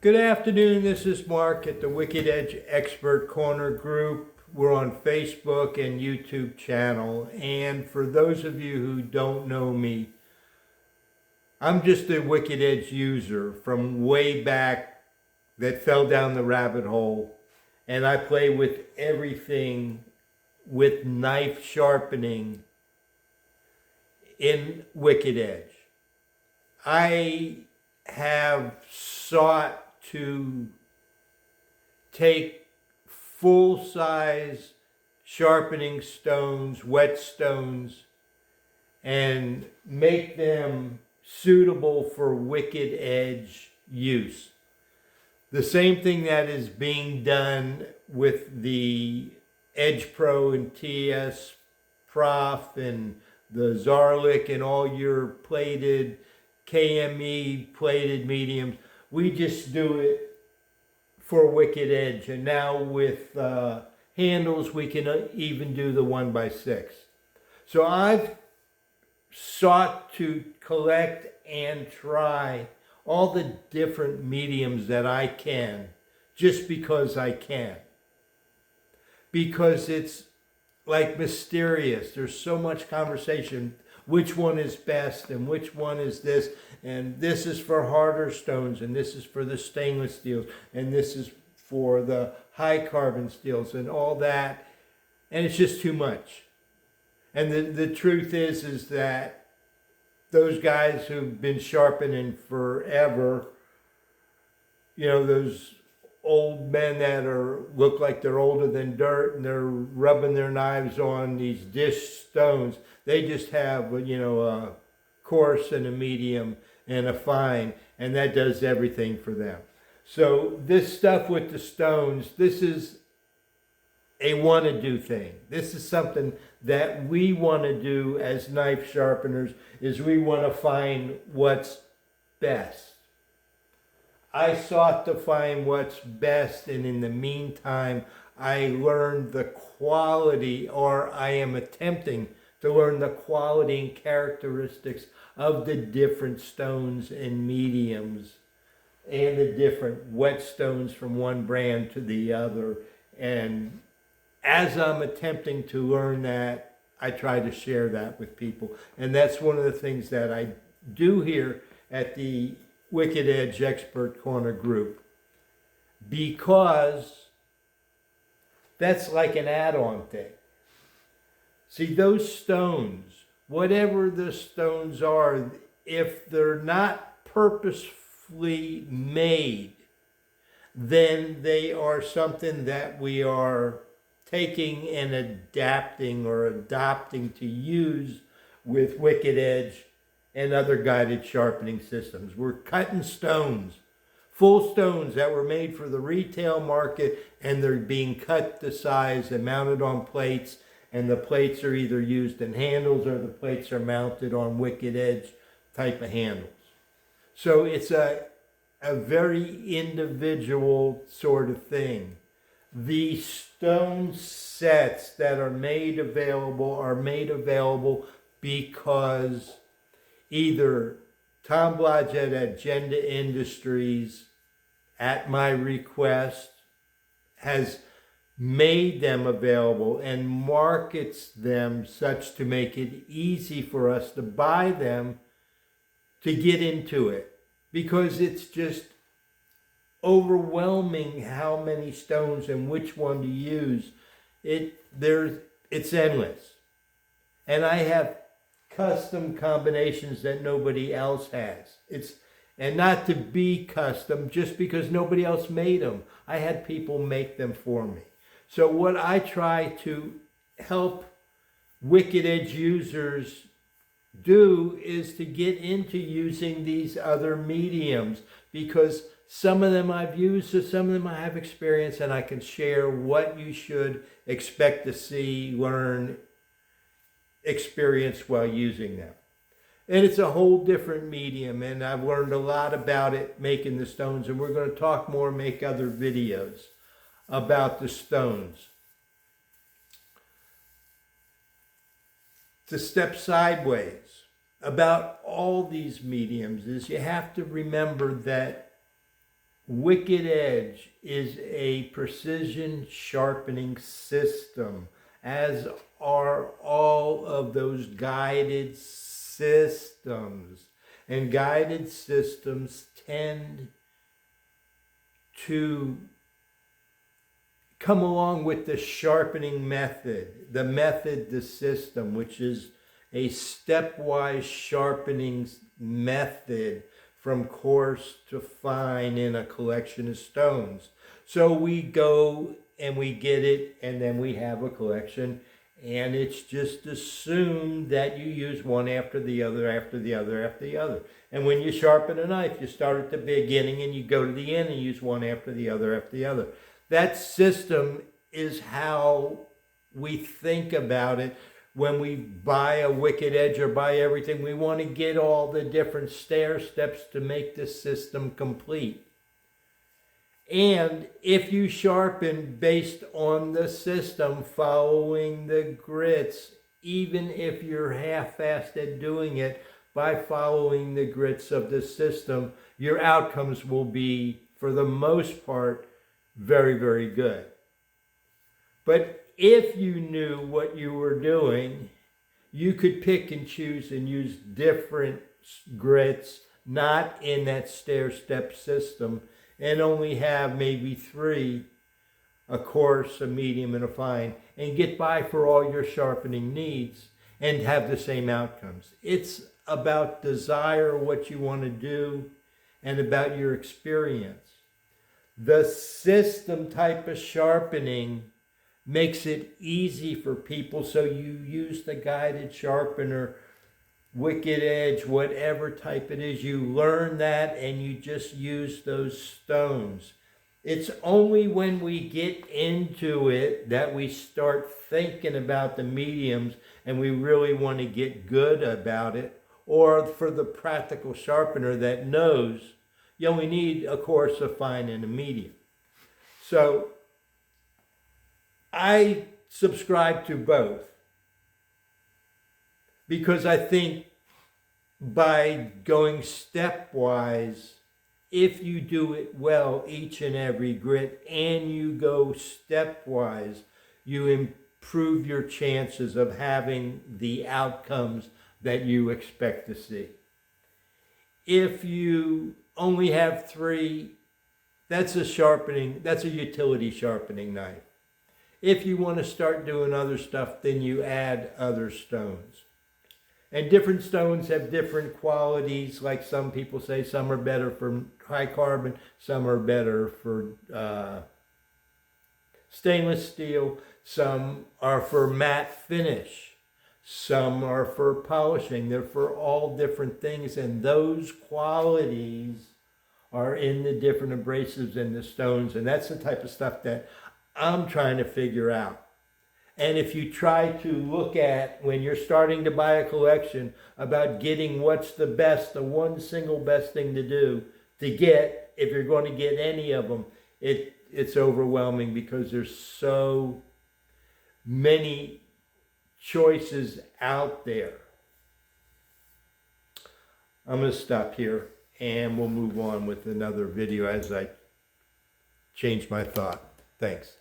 Good afternoon, this is Mark at the Wicked Edge Expert Corner Group. We're on Facebook and YouTube channel, and for those of you who don't know me, I'm just a Wicked Edge user from way back that fell down the rabbit hole, and I play with everything with knife sharpening in Wicked Edge. I have sought to take full-size sharpening stones, whetstones, and make them suitable for Wicked Edge use. The same thing that is being done with the Edge Pro and TS Prof and the Zarlik and all your plated KME plated mediums. We just do it for Wicked Edge, and now with handles we can even do the 1x6. So I've sought to collect and try all the different mediums that I can, just because I can. Because it's like mysterious. There's so much conversation. Which one is best and which one is this, and this is for harder stones, and this is for the stainless steels, and this is for the high carbon steels and all that, and it's just too much. And the truth is that those guys who've been sharpening forever, you know, those old men that look like they're older than dirt, and they're rubbing their knives on these dish stones. They just have, you know, a coarse and a medium and a fine, and that does everything for them. So this stuff with the stones, this is a want-to-do thing. This is something that we want to do as knife sharpeners, is we want to find what's best. I sought to find what's best, and in the meantime, I learned the quality, or I am attempting to learn the quality and characteristics of the different stones and mediums and the different whetstones from one brand to the other. And as I'm attempting to learn that, I try to share that with people. And that's one of the things that I do here at the Wicked Edge Expert Corner Group, because that's like an add-on thing. See, those stones, whatever the stones are, if they're not purposefully made, then they are something that we are taking and adapting or adopting to use with Wicked Edge and other guided sharpening systems. We're cutting stones, full stones that were made for the retail market, and they're being cut to size and mounted on plates, and the plates are either used in handles or the plates are mounted on Wicked Edge type of handles. So it's a very individual sort of thing. The stone sets that are made available because either Tom Blodgett at Agenda Industries, at my request, has made them available and markets them such to make it easy for us to buy them, to get into it, because it's just overwhelming how many stones and which one to use. It's endless. And I have custom combinations that nobody else has. And not to be custom just because nobody else made them. I had people make them for me. So what I try to help Wicked Edge users do is to get into using these other mediums, because some of them I've used, so some of them I have experience, and I can share what you should expect to see, learn, experience while using them. And it's a whole different medium, and I've learned a lot about it making the stones, and we're going to talk more, make other videos about the stones. To step sideways about all these mediums is you have to remember that Wicked Edge is a precision sharpening system, as are all of those guided systems. And guided systems tend to come along with the sharpening method, the system, which is a stepwise sharpening method from coarse to fine in a collection of stones. So we go and we get it, and then we have a collection, and it's just assumed that you use one after the other, after the other, after the other. And when you sharpen a knife, you start at the beginning and you go to the end and use one after the other, after the other. That system is how we think about it. When we buy a Wicked Edge or buy everything, we want to get all the different stair steps to make the system complete. And if you sharpen based on the system, following the grits, even if you're half-assed at doing it, by following the grits of the system, your outcomes will be, for the most part, very, very good. But if you knew what you were doing, you could pick and choose and use different grits, not in that stair-step system, and only have maybe 3, a coarse, a medium, and a fine, and get by for all your sharpening needs and have the same outcomes. It's about desire, what you want to do, and about your experience. The system type of sharpening makes it easy for people, so you use the guided sharpener, Wicked Edge, whatever type it is, you learn that and you just use those stones. It's only when we get into it that we start thinking about the mediums and we really want to get good about it, or for the practical sharpener that knows you only need a coarse, a fine, and a medium. So I subscribe to both, because I think by going stepwise, if you do it well, each and every grit, and you go stepwise, you improve your chances of having the outcomes that you expect to see. If you only have 3, that's a utility sharpening knife. If you want to start doing other stuff, then you add other stones. And different stones have different qualities. Like some people say, some are better for high carbon, some are better for stainless steel, some are for matte finish, some are for polishing. They're for all different things, and those qualities are in the different abrasives and the stones, and that's the type of stuff that I'm trying to figure out. And if you try to look at, when you're starting to buy a collection, about getting what's the best, the one single best thing to do to get, if you're going to get any of them, it's overwhelming, because there's so many choices out there. I'm going to stop here and we'll move on with another video as I change my thought. Thanks.